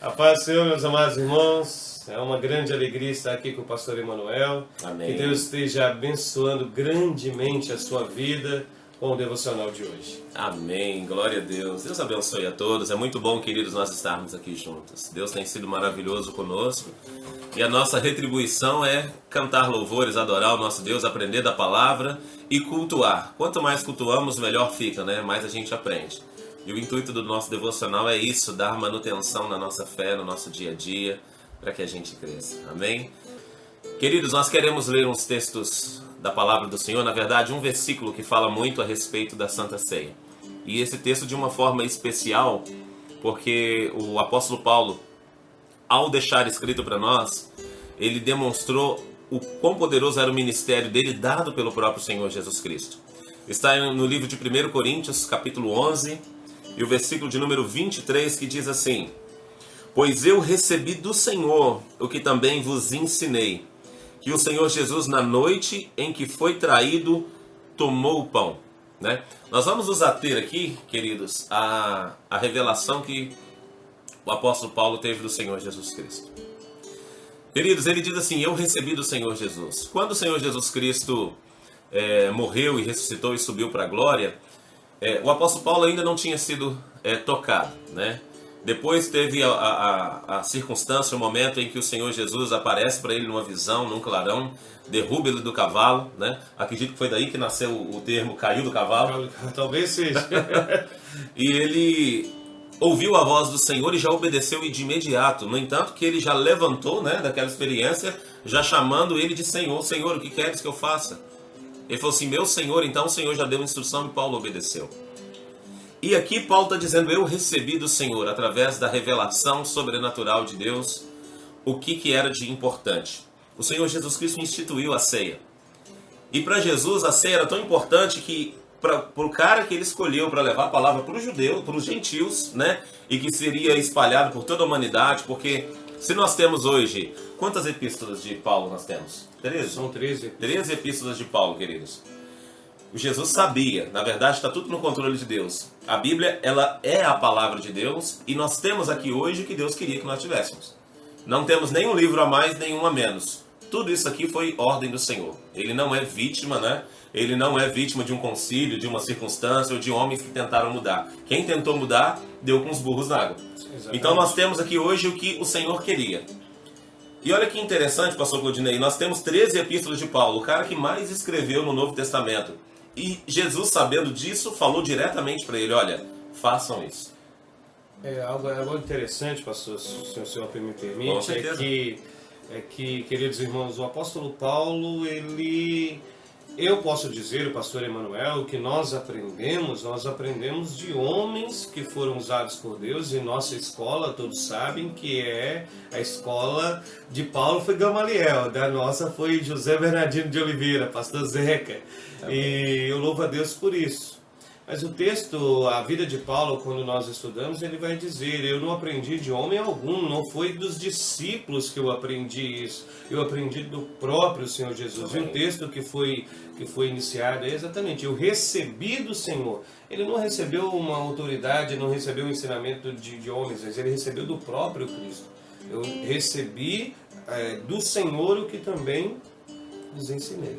A paz do Senhor, meus amados irmãos. É uma grande alegria estar aqui com o pastor Emanuel. Amém. Que Deus esteja abençoando grandemente a sua vida com o devocional de hoje. Amém. Glória a Deus. Deus abençoe a todos. É muito bom, queridos, nós estarmos aqui juntos. Deus tem sido maravilhoso conosco. E a nossa retribuição é cantar louvores, adorar o nosso Deus, aprender da palavra e cultuar. Quanto mais cultuamos, melhor fica, né? Mais a gente aprende. E o intuito do nosso devocional é isso, dar manutenção na nossa fé, no nosso dia a dia, para que a gente cresça. Amém? Queridos, nós queremos ler uns textos da palavra do Senhor, na verdade um versículo que fala muito a respeito da Santa Ceia. E esse texto de uma forma especial, porque o apóstolo Paulo, ao deixar escrito para nós, ele demonstrou o quão poderoso era o ministério dele dado pelo próprio Senhor Jesus Cristo. Está no livro de 1 Coríntios, capítulo 11, e o versículo de número 23, que diz assim: Pois eu recebi do Senhor o que também vos ensinei, que o Senhor Jesus, na noite em que foi traído, tomou o pão. Né? Nós vamos nos ater aqui, queridos, à revelação que o apóstolo Paulo teve do Senhor Jesus Cristo. Queridos, ele diz assim: eu recebi do Senhor Jesus. Quando o Senhor Jesus Cristo morreu e ressuscitou e subiu para a glória, o apóstolo Paulo ainda não tinha sido tocado, né? Depois teve a circunstância, o momento em que o Senhor Jesus aparece para ele numa visão, num clarão, derruba ele do cavalo, né? Acredito que foi daí que nasceu o termo caiu do cavalo. Talvez seja. E ele ouviu a voz do Senhor e já obedeceu de imediato. No entanto, que ele já levantou, né, daquela experiência, já chamando ele de Senhor. Senhor, o que queres que eu faça? Ele falou assim: meu Senhor. Então o Senhor já deu instrução e Paulo obedeceu. E aqui Paulo está dizendo: eu recebi do Senhor, através da revelação sobrenatural de Deus, o que era de importante. O Senhor Jesus Cristo instituiu a ceia. E para Jesus a ceia era tão importante que para o cara que ele escolheu para levar a palavra para os judeus, para os gentios, né? E que seria espalhado por toda a humanidade, porque se nós temos hoje, quantas epístolas de Paulo nós temos? 13? São 13. 13 epístolas de Paulo, queridos. O Jesus sabia, na verdade está tudo no controle de Deus. A Bíblia, ela é a palavra de Deus e nós temos aqui hoje o que Deus queria que nós tivéssemos. Não temos nenhum livro a mais, nenhum a menos. Tudo isso aqui foi ordem do Senhor. Ele não é vítima, né? Ele não é vítima de um concílio, de uma circunstância ou de homens que tentaram mudar. Quem tentou mudar, deu com os burros na água. Exatamente. Então nós temos aqui hoje o que o Senhor queria. E olha que interessante, pastor Claudinei, nós temos 13 epístolas de Paulo, o cara que mais escreveu no Novo Testamento. E Jesus, sabendo disso, falou diretamente para ele: olha, façam isso. Algo interessante, pastor, se o senhor me permite, Com certeza. é que, queridos irmãos, o apóstolo Paulo, eu posso dizer, o pastor Emanuel, que nós aprendemos de homens que foram usados por Deus, e nossa escola, todos sabem que a escola de Paulo foi Gamaliel, da nossa foi José Bernardino de Oliveira, pastor Zeca, e eu louvo a Deus por isso. Mas o texto, a vida de Paulo, quando nós estudamos, ele vai dizer: eu não aprendi de homem algum, não foi dos discípulos que eu aprendi isso, eu aprendi do próprio Senhor Jesus. Amém. E o texto que foi iniciado é exatamente: eu recebi do Senhor. Ele não recebeu uma autoridade, não recebeu um ensinamento de homens, mas ele recebeu do próprio Cristo. Eu recebi do Senhor o que também os ensinei.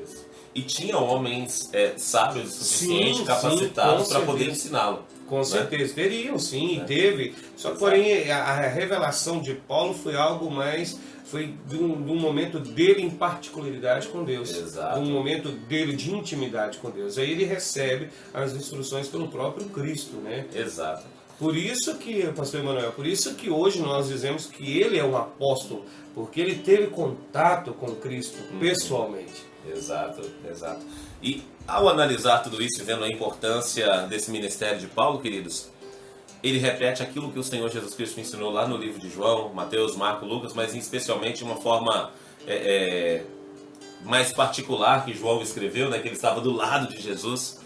E tinha homens sábios o suficiente, capacitados para poder ensiná-lo. Com certeza, teriam sim, É. teve. Só que, porém, a revelação de Paulo foi algo mais, foi de um momento dele em particularidade com Deus. Exato. Um momento dele de intimidade com Deus. Aí ele recebe as instruções pelo próprio Cristo, né? Exato. Por isso que, pastor Emanuel, por isso que hoje nós dizemos que ele é um apóstolo, porque ele teve contato com Cristo pessoalmente. Exato, exato. E ao analisar tudo isso e vendo a importância desse ministério de Paulo, queridos, ele repete aquilo que o Senhor Jesus Cristo ensinou lá no livro de João, Mateus, Marcos, Lucas, mas especialmente de uma forma mais particular que João escreveu, né, que ele estava do lado de Jesus.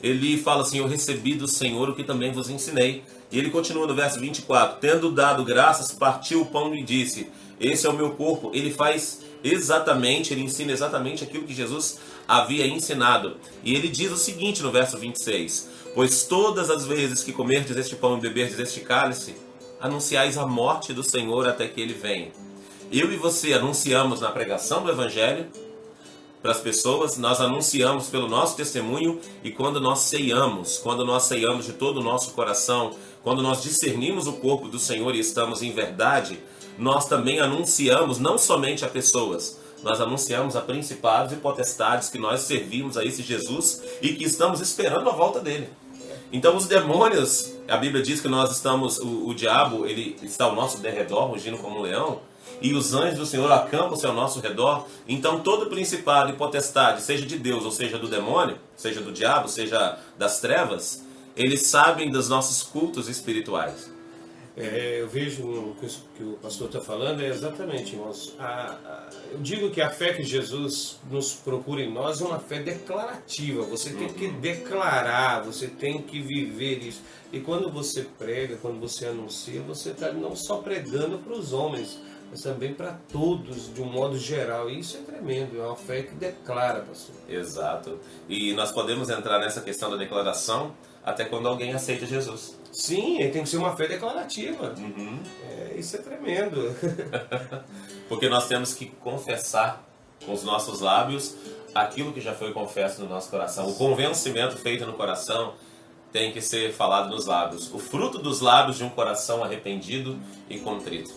Ele fala assim: eu recebi do Senhor o que também vos ensinei. E ele continua no verso 24: tendo dado graças, partiu o pão e disse: esse é o meu corpo. Ele faz exatamente, ele ensina exatamente aquilo que Jesus havia ensinado. E ele diz o seguinte no verso 26: pois todas as vezes que comerdes este pão e beberdes este cálice, anunciais a morte do Senhor até que Ele venha. Eu e você anunciamos na pregação do Evangelho para as pessoas, nós anunciamos pelo nosso testemunho, e quando nós ceiamos de todo o nosso coração, quando nós discernimos o corpo do Senhor e estamos em verdade, nós também anunciamos não somente a pessoas, nós anunciamos a principados e potestades que nós servimos a esse Jesus e que estamos esperando a volta dele. Então os demônios, a Bíblia diz que nós estamos, o diabo, ele está ao nosso derredor, rugindo como um leão, e os anjos do Senhor acampam-se ao nosso redor. Então todo principado e potestade, seja de Deus ou seja do demônio, seja do diabo, seja das trevas, eles sabem dos nossos cultos espirituais. Eu vejo o que o pastor está falando, é exatamente, irmãos. Eu digo que a fé que Jesus nos procura em nós é uma fé declarativa. Você tem que declarar, você tem que viver isso. E quando você prega, quando você anuncia, você está não só pregando para os homens, mas também para todos, de um modo geral. E isso é tremendo, é uma fé que declara, pastor. Exato. E nós podemos entrar nessa questão da declaração até quando alguém aceita Jesus. Sim, tem que ser uma fé declarativa. Isso é tremendo. Porque nós temos que confessar com os nossos lábios aquilo que já foi confesso no nosso coração. O convencimento feito no coração tem que ser falado nos lábios. O fruto dos lábios de um coração arrependido e contrito.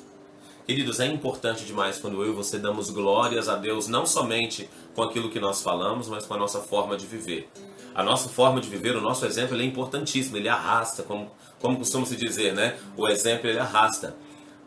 Queridos, é importante demais quando eu e você damos glórias a Deus, não somente com aquilo que nós falamos, mas com a nossa forma de viver. A nossa forma de viver, o nosso exemplo, ele é importantíssimo, ele arrasta, como costuma se dizer, né? O exemplo, ele arrasta.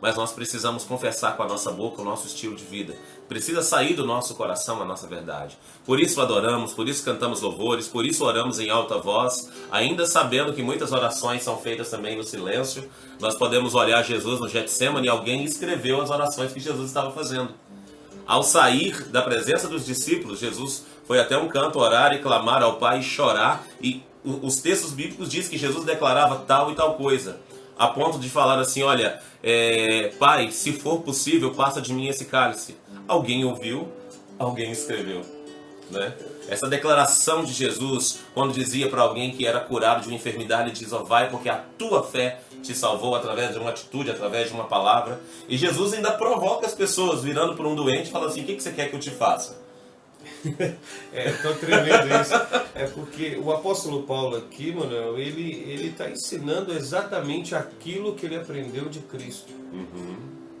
Mas nós precisamos confessar com a nossa boca o nosso estilo de vida. Precisa sair do nosso coração a nossa verdade. Por isso adoramos, por isso cantamos louvores, por isso oramos em alta voz, ainda sabendo que muitas orações são feitas também no silêncio. Nós podemos olhar Jesus no Getsemane e alguém escreveu as orações que Jesus estava fazendo. Ao sair da presença dos discípulos, Jesus foi até um canto orar e clamar ao Pai e chorar. E os textos bíblicos dizem que Jesus declarava tal e tal coisa, a ponto de falar assim, olha, Pai, se for possível, passa de mim esse cálice. Alguém ouviu, alguém escreveu, né? Essa declaração de Jesus, quando dizia para alguém que era curado de uma enfermidade, ele diz, vai porque a tua fé te salvou através de uma atitude, através de uma palavra. E Jesus ainda provoca as pessoas, virando para um doente, falando assim, o que você quer que eu te faça? Tão tremendo isso. É porque o apóstolo Paulo aqui, Manuel, ele está ensinando exatamente aquilo que ele aprendeu de Cristo.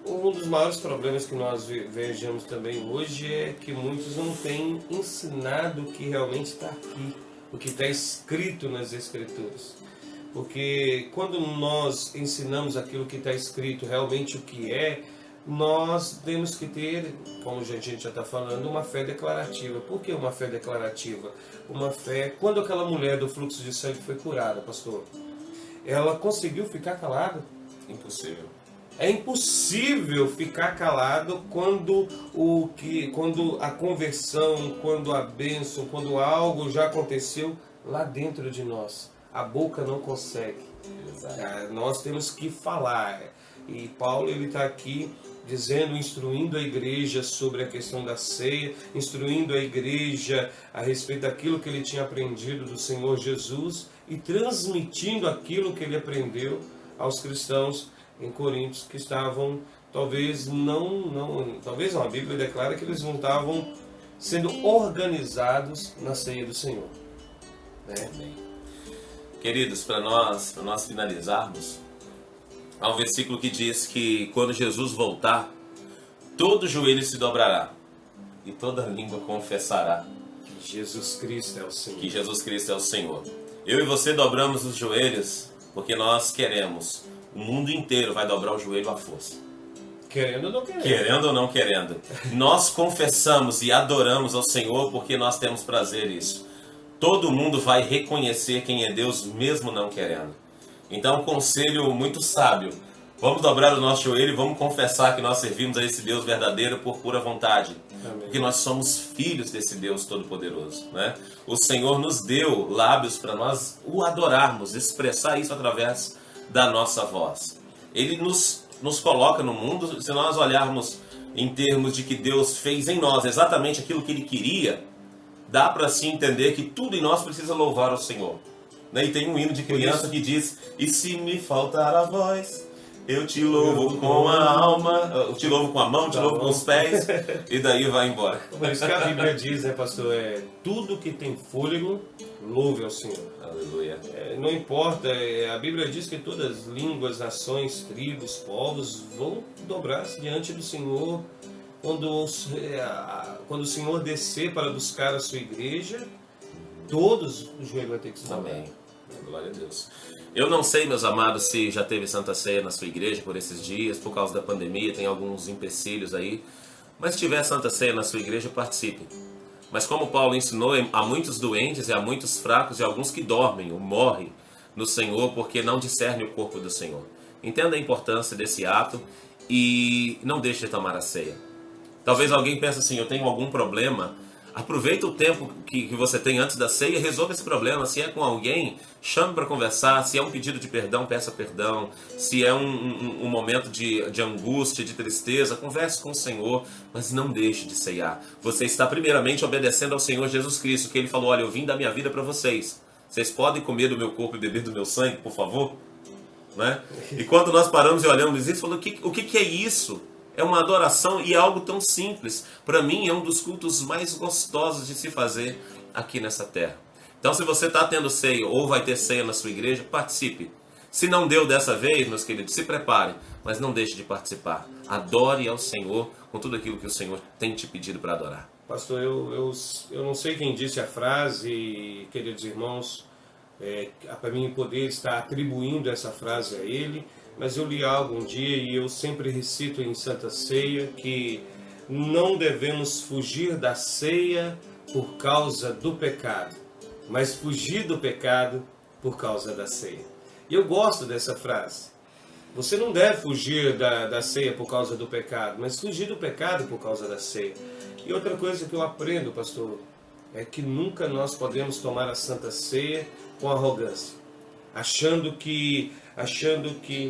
Um dos maiores problemas que nós vejamos também hoje é que muitos não têm ensinado o que realmente está aqui, o que está escrito nas Escrituras. Porque quando nós ensinamos aquilo que está escrito, realmente o que é, nós temos que ter, como a gente já está falando, uma fé declarativa. Por que uma fé declarativa? Uma fé... Quando aquela mulher do fluxo de sangue foi curada, pastor, ela conseguiu ficar calada? Impossível. É impossível ficar calado quando a conversão, quando a bênção, quando algo já aconteceu lá dentro de nós. A boca não consegue. Nós temos que falar. E Paulo está aqui dizendo, instruindo a igreja sobre a questão da ceia, instruindo a igreja a respeito daquilo que ele tinha aprendido do Senhor Jesus e transmitindo aquilo que ele aprendeu aos cristãos em Coríntios que estavam, talvez não, a Bíblia declara que eles não estavam sendo organizados na ceia do Senhor. Né? Queridos, para nós finalizarmos, há um versículo que diz que quando Jesus voltar, todo joelho se dobrará e toda língua confessará que Jesus Cristo é o Senhor. Que Jesus Cristo é o Senhor. Eu e você dobramos os joelhos porque nós queremos. O mundo inteiro vai dobrar o joelho à força. Querendo ou não querendo. Querendo ou não querendo. Nós confessamos e adoramos ao Senhor porque nós temos prazer nisso. Todo mundo vai reconhecer quem é Deus mesmo não querendo. Então, um conselho muito sábio. Vamos dobrar o nosso joelho e vamos confessar que nós servimos a esse Deus verdadeiro por pura vontade. Amém. Porque nós somos filhos desse Deus Todo-Poderoso, né? O Senhor nos deu lábios para nós o adorarmos, expressar isso através da nossa voz. Ele nos coloca no mundo, se nós olharmos em termos de que Deus fez em nós exatamente aquilo que Ele queria, dá para se entender que tudo em nós precisa louvar ao Senhor. E tem um hino de criança que diz, e se me faltar a voz, Eu te louvo com a alma, eu te louvo com a mão, te louvo com os pés, e daí vai embora. Por isso que a Bíblia diz, né, pastor? Tudo que tem fôlego, louve ao Senhor. Aleluia. Não importa, a Bíblia diz que todas as línguas, nações, tribos, povos vão dobrar-se diante do Senhor quando o Senhor descer para buscar a sua igreja, todos os joelhos vão ter que se dobrar. Amém. Glória a Deus. Eu não sei, meus amados, se já teve Santa Ceia na sua igreja por esses dias, por causa da pandemia, tem alguns empecilhos aí. Mas se tiver Santa Ceia na sua igreja, participe. Mas como Paulo ensinou, há muitos doentes e há muitos fracos e alguns que dormem ou morrem no Senhor porque não discernem o corpo do Senhor. Entenda a importância desse ato e não deixe de tomar a ceia. Talvez alguém pense assim, eu tenho algum problema. Aproveita o tempo que você tem antes da ceia e resolva esse problema. Se é com alguém, chame para conversar. Se é um pedido de perdão, peça perdão. Se é um momento de angústia, de tristeza, converse com o Senhor, mas não deixe de ceiar. Você está primeiramente obedecendo ao Senhor Jesus Cristo, que Ele falou, olha, eu vim dar minha vida para vocês. Vocês podem comer do meu corpo e beber do meu sangue, por favor? Né? E quando nós paramos e olhamos isso, falamos, o que é isso? É uma adoração e é algo tão simples. Para mim é um dos cultos mais gostosos de se fazer aqui nessa terra. Então se você está tendo ceia ou vai ter ceia na sua igreja, participe. Se não deu dessa vez, meus queridos, se prepare, mas não deixe de participar. Adore ao Senhor com tudo aquilo que o Senhor tem te pedido para adorar. Pastor, eu não sei quem disse a frase, queridos irmãos, para mim poder estar atribuindo essa frase a ele, mas eu li algo um dia e eu sempre recito em Santa Ceia que não devemos fugir da ceia por causa do pecado, mas fugir do pecado por causa da ceia. E eu gosto dessa frase. Você não deve fugir da ceia por causa do pecado, mas fugir do pecado por causa da ceia. E outra coisa que eu aprendo, pastor, é que nunca nós podemos tomar a Santa Ceia com arrogância, achando que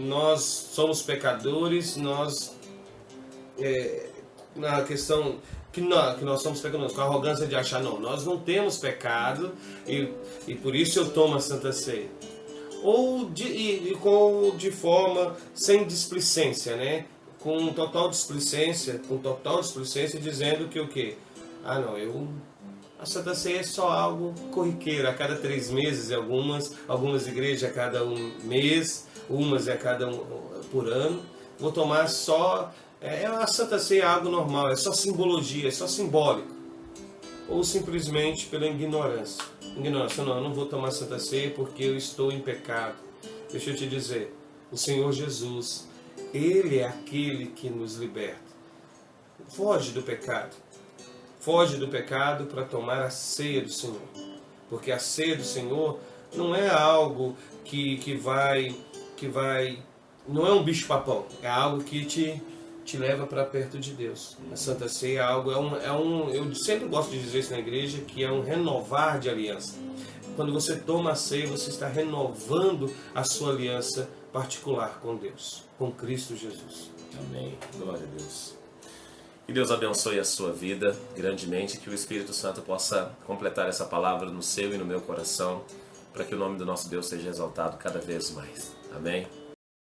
nós somos pecadores, na questão que nós somos pecadores, com a arrogância de achar, não, nós não temos pecado e por isso eu tomo a Santa Ceia. Ou de forma sem displicência, né? Com total displicência, dizendo que o quê? A Santa Ceia é só algo corriqueiro, a cada 3 meses, algumas igrejas a cada um mês, umas a cada por ano. Vou tomar só, a Santa Ceia é algo normal, é só simbologia, é só simbólico. Ou simplesmente pela ignorância. Não, eu não vou tomar Santa Ceia porque eu estou em pecado. Deixa eu te dizer, o Senhor Jesus, Ele é aquele que nos liberta. Foge do pecado. Foge do pecado para tomar a ceia do Senhor. Porque a ceia do Senhor não é algo que vai... Não é um bicho-papão. É algo que te leva para perto de Deus. A Santa Ceia é algo... eu sempre gosto de dizer isso na igreja, que é um renovar de aliança. Quando você toma a ceia, você está renovando a sua aliança particular com Deus. Com Cristo Jesus. Amém. Glória a Deus. Que Deus abençoe a sua vida grandemente, que o Espírito Santo possa completar essa palavra no seu e no meu coração, para que o nome do nosso Deus seja exaltado cada vez mais. Amém?